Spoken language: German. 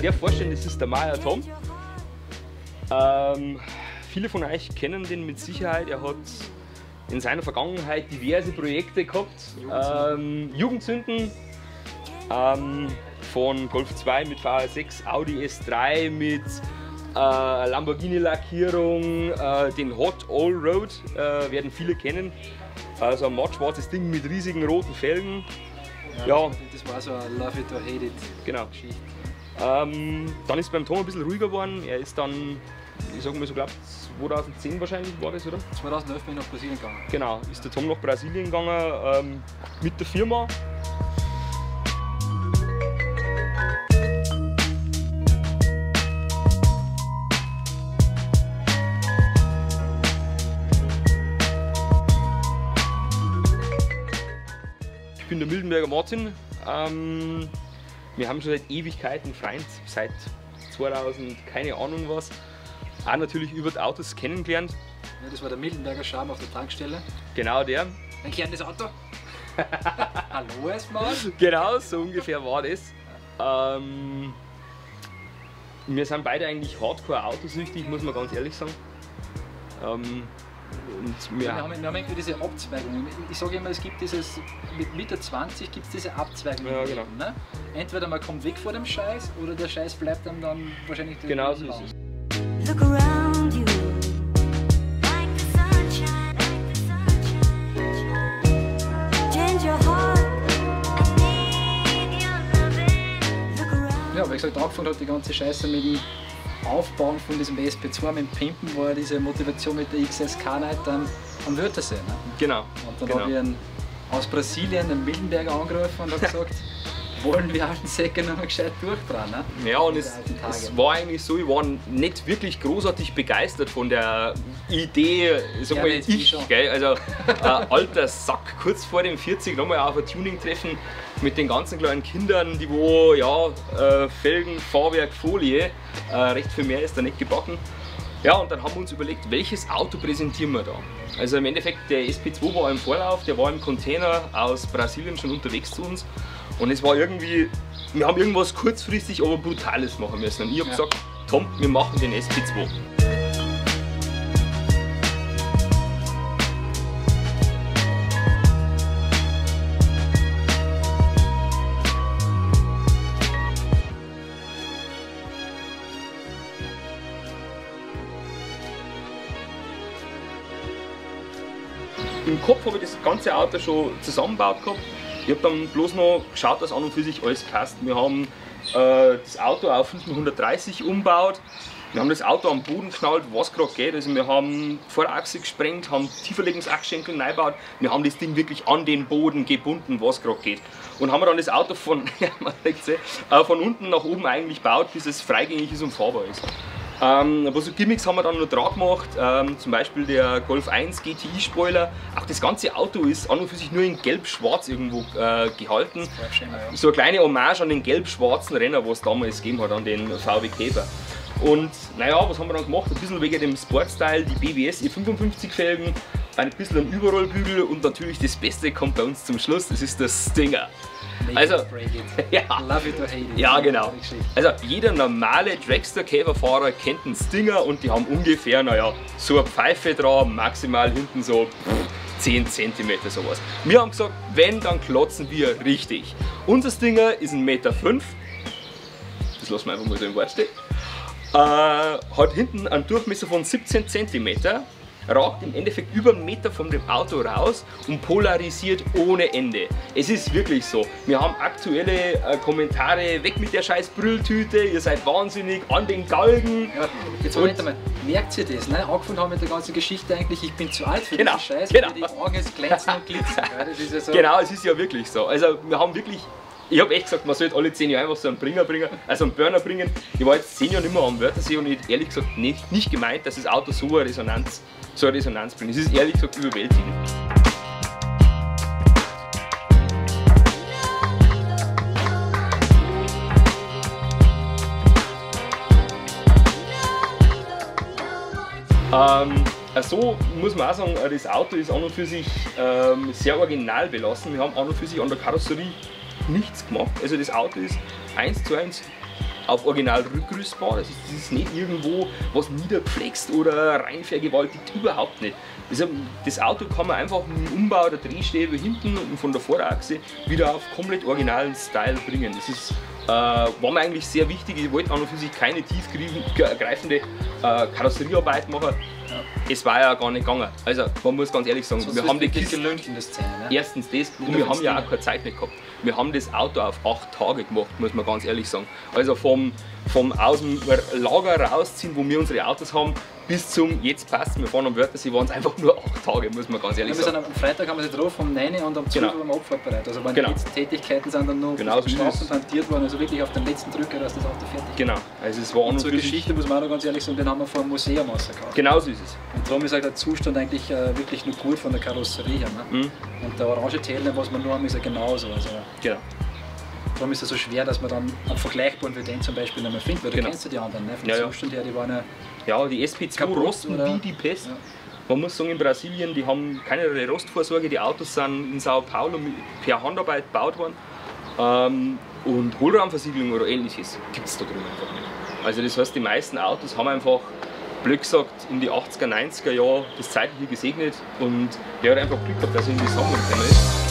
der vorstellen, das ist der Maya Tom. Viele von euch kennen den mit Sicherheit. Er hat in seiner Vergangenheit diverse Projekte gehabt. Jugendsünden von Golf 2 mit VR6, Audi S3 mit Lamborghini Lackierung, den Hot All Road werden viele kennen. Also ein mattschwarzes Ding mit riesigen roten Felgen. Ja. Das war so ein Love it or hate it Genau. Geschichte. Dann ist beim Tom ein bisschen ruhiger geworden. Er ist dann, ich sag mal so, glaube 2010 wahrscheinlich war das, oder? 2011 bin ich nach Brasilien gegangen. Genau, ist der Tom nach Brasilien gegangen mit der Firma. Ich bin der Mildenberger Martin. Wir haben schon seit Ewigkeiten Freund, seit 2000, keine Ahnung was. Auch natürlich über die Autos kennengelernt. Ja, das war der Mildenberger Charme auf der Tankstelle. Genau der. Ein kehrendes Auto. Hallo erstmal. Genau, so ungefähr war das. Wir sind beide eigentlich hardcore autosüchtig, muss man ganz ehrlich sagen. Und wir haben irgendwie diese Abzweigung. Ich sage immer, es gibt dieses, mit Mitte 20 gibt es diese Abzweigung. Ja, genau. Ne? Entweder man kommt weg vor dem Scheiß oder der Scheiß bleibt einem dann wahrscheinlich den genau so ist es. Look around you, like the sunshine, change your heart, I need your loving. Look around. Ja, wie gesagt, angefangen hat die ganze Scheiße mit dem Aufbauen von diesem SP2 mit dem Pimpen, war diese Motivation mit der XSK Night am Wörthersee. Ne? Genau. Und dann genau. habe ich einen aus Brasilien, den Mildenberger, angerufen und habe gesagt, wollen wir alten Säcke noch mal gescheit durchdrehen. Ne? Ja, und es war eigentlich so, ich war nicht wirklich großartig begeistert von der Idee, sag mal gell? Also alter Sack, kurz vor dem 40 nochmal auf ein Tuning-Treffen mit den ganzen kleinen Kindern, die wo, ja, Felgen, Fahrwerk, Folie, recht viel mehr ist da nicht gebacken. Ja, und dann haben wir uns überlegt, welches Auto präsentieren wir da. Also im Endeffekt, der SP2 war im Vorlauf, der war im Container aus Brasilien schon unterwegs zu uns. Und es war irgendwie, wir haben irgendwas kurzfristig, aber Brutales machen müssen. Und ich habe gesagt, Tom, wir machen den SP2. Im Kopf habe ich das ganze Auto schon zusammengebaut gehabt. Ich habe dann bloß noch geschaut, dass an und für sich alles passt. Wir haben das Auto auf 530 umgebaut. Wir haben das Auto am Boden geknallt, was gerade geht. Also wir haben Vorderachse gesprengt, haben Tieferlegungsachsschenkel reingebaut. Wir haben das Ding wirklich an den Boden gebunden, was gerade geht. Und haben dann das Auto von, ja, man von unten nach oben eigentlich gebaut, bis es freigängig ist und fahrbar ist. Aber so Gimmicks haben wir dann noch dran gemacht, zum Beispiel der Golf 1 GTI Spoiler. Auch das ganze Auto ist an und für sich nur in gelb-schwarz irgendwo gehalten. So eine kleine Hommage an den gelb-schwarzen Renner, was es damals gegeben hat, an den VW Käfer. Und naja, was haben wir dann gemacht? Ein bisschen wegen dem Sportstyle, die BBS E55 Felgen, ein bisschen ein Überrollbügel und natürlich das Beste kommt bei uns zum Schluss, das ist der Stinger. Also, ja, Love it or hate it. Ja, genau. Also jeder normale Dragster-Käferfahrer kennt einen Stinger und die haben ungefähr, naja, so eine Pfeife dran, maximal hinten so 10 cm sowas. Wir haben gesagt, wenn, dann klotzen wir richtig. Unser Stinger ist 1,5 Meter. Das lassen wir einfach mal so im Wort stehen. Hat hinten einen Durchmesser von 17 cm. Ragt im Endeffekt über 1 Meter von dem Auto raus und polarisiert ohne Ende. Es ist wirklich so. Wir haben aktuelle Kommentare, weg mit der scheiß Brülltüte, ihr seid wahnsinnig, an den Galgen. Ja, jetzt Moment einmal, merkt ihr das? Ne? Angefangen haben mit der ganzen Geschichte eigentlich, ich bin zu alt für genau, diesen Scheiß, genau. Die Augen jetzt glänzen und glitzern. Ja, das ist ja so. Genau, es ist ja wirklich so. Also wir haben wirklich, ich habe echt gesagt, man sollte alle 10 Jahre einfach so einen Burner bringen. Ich war jetzt 10 Jahre nicht mehr am Wörthersee und ich hätte ehrlich gesagt nicht gemeint, dass das Auto so eine Resonanz bringt. Es ist ehrlich gesagt überwältigend. So muss man auch sagen, das Auto ist an und für sich sehr original belassen. Wir haben an und für sich an der Karosserie nichts gemacht. Also das Auto ist 1:1 auf original rückrüstbar. Das ist nicht irgendwo was niedergeflext oder rein vergewaltigt, überhaupt nicht. Also das Auto kann man einfach mit dem Umbau der Drehstäbe hinten und von der Vorderachse wieder auf komplett originalen Style bringen. Das ist, war mir eigentlich sehr wichtig. Ich wollte an und für sich keine tiefgreifende Karosseriearbeit machen. Ja. Es war ja gar nicht gegangen. Also man muss ganz ehrlich sagen, Sonst wir haben die wirklich Kiste, gelüncht in der Szene. Ne? erstens das, und wir haben ja auch keine Zeit nicht gehabt. Wir haben das Auto auf 8 Tage gemacht, muss man ganz ehrlich sagen. Also vom aus dem Lager rausziehen, wo wir unsere Autos haben, bis zum jetzt passt, wir fahren am Wörthersee, waren es einfach nur 8 Tage, muss man ganz ehrlich Ja, wir sind sagen. am Freitag haben wir sie drauf, um 9 Uhr und am 12 Uhr Genau. am Abfahrtbereit. Also waren Genau. die letzten Tätigkeiten sind dann noch Genau so ist geschlafen es. und hantiert worden, also wirklich auf den letzten Drücker, dass das Auto fertig ist. Genau, also es war an Und und zur für sich, Geschichte muss man auch noch ganz ehrlich sagen, den haben wir vor dem Museum rausgekauft. genau so ist es. Und darum ist halt der Zustand eigentlich wirklich nur gut von der Karosserie her. Ne? Mhm. Und der orange Teil, was wir nur haben, ist ja genauso. Also, Genau. darum ist es so schwer, dass man dann einen vergleichbaren wie den zum Beispiel nicht mehr findet, weil du Genau. kennst ja die anderen. Ne? Von Ja, dem ja. Zustand her, die waren ja Ja, die SP2 Kaputt, rosten oder? wie die Pest. Ja. Man muss sagen, in Brasilien, die haben keinerlei Rostvorsorge. Die Autos sind in Sao Paulo per Handarbeit gebaut worden. Und Hohlraumversiegelung oder ähnliches gibt es da drüben einfach nicht. Also das heißt, die meisten Autos haben einfach, blöd gesagt, in die 80er, 90er Jahre das Zeitliche gesegnet und der hat einfach Glück gehabt, dass er in die Sammlung gekommen ist.